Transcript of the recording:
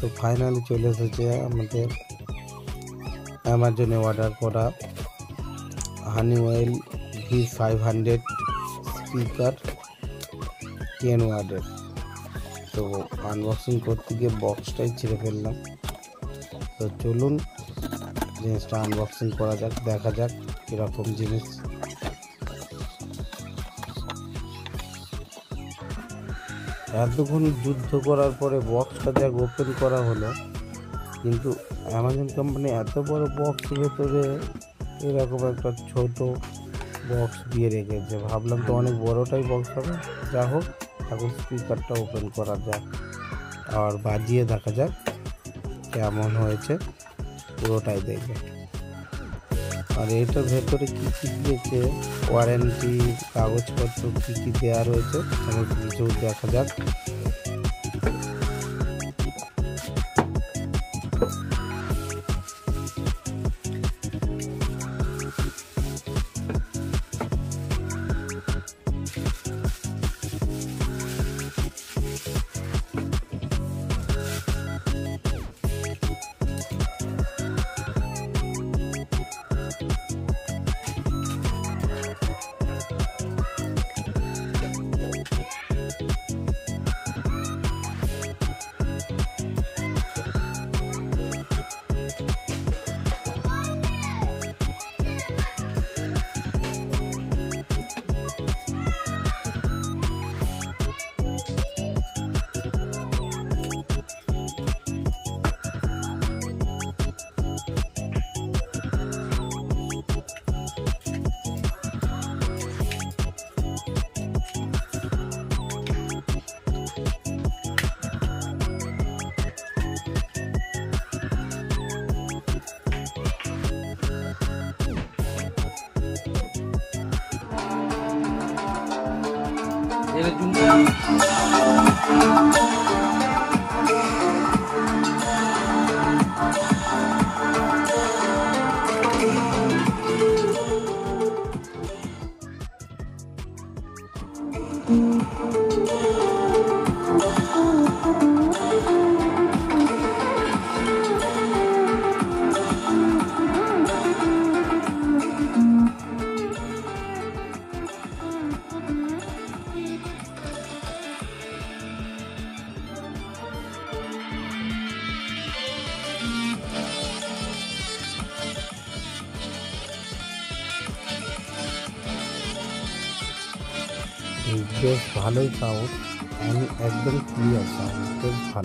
তো ফাইনালি চলে এসেছে আমাদের অ্যামাজনে অর্ডার করা হানিওয়েল V500 স্পিকার 10 ওয়াটের। তো আনবক্সিং করতে গিয়ে বক্সটাই ছিঁড়ে ফেললাম। তো চলুন জিনিসটা আনবক্সিং করা যাক, দেখা যাক কীরকম জিনিস। এতক্ষণ যুদ্ধ করার পরে বক্সটা যাক ওপেন করা হলো, কিন্তু অ্যামাজন কোম্পানি এত বড় বক্স ভেতরে এরকম একটা ছোট বক্স দিয়ে রেখেছে। ভাবলাম তো অনেক বড়টাই বক্স হবে। যা হোক, এখন স্পিকারটা ওপেন করা যাক আর বাজিয়ে দেখা যাক কেমন হয়েছে, পুরোটাই দেখবে। আর এটার ভেতরে কী কী দিয়েছে, ওয়ারেন্টি কাগজপত্র কী কী দেওয়া রয়েছে সমস্ত কিছু দেখা যাক। বেশ ভালোই সাউন্ড, একদম ক্লিয়ার সাউন্ড, বেশ ভালো।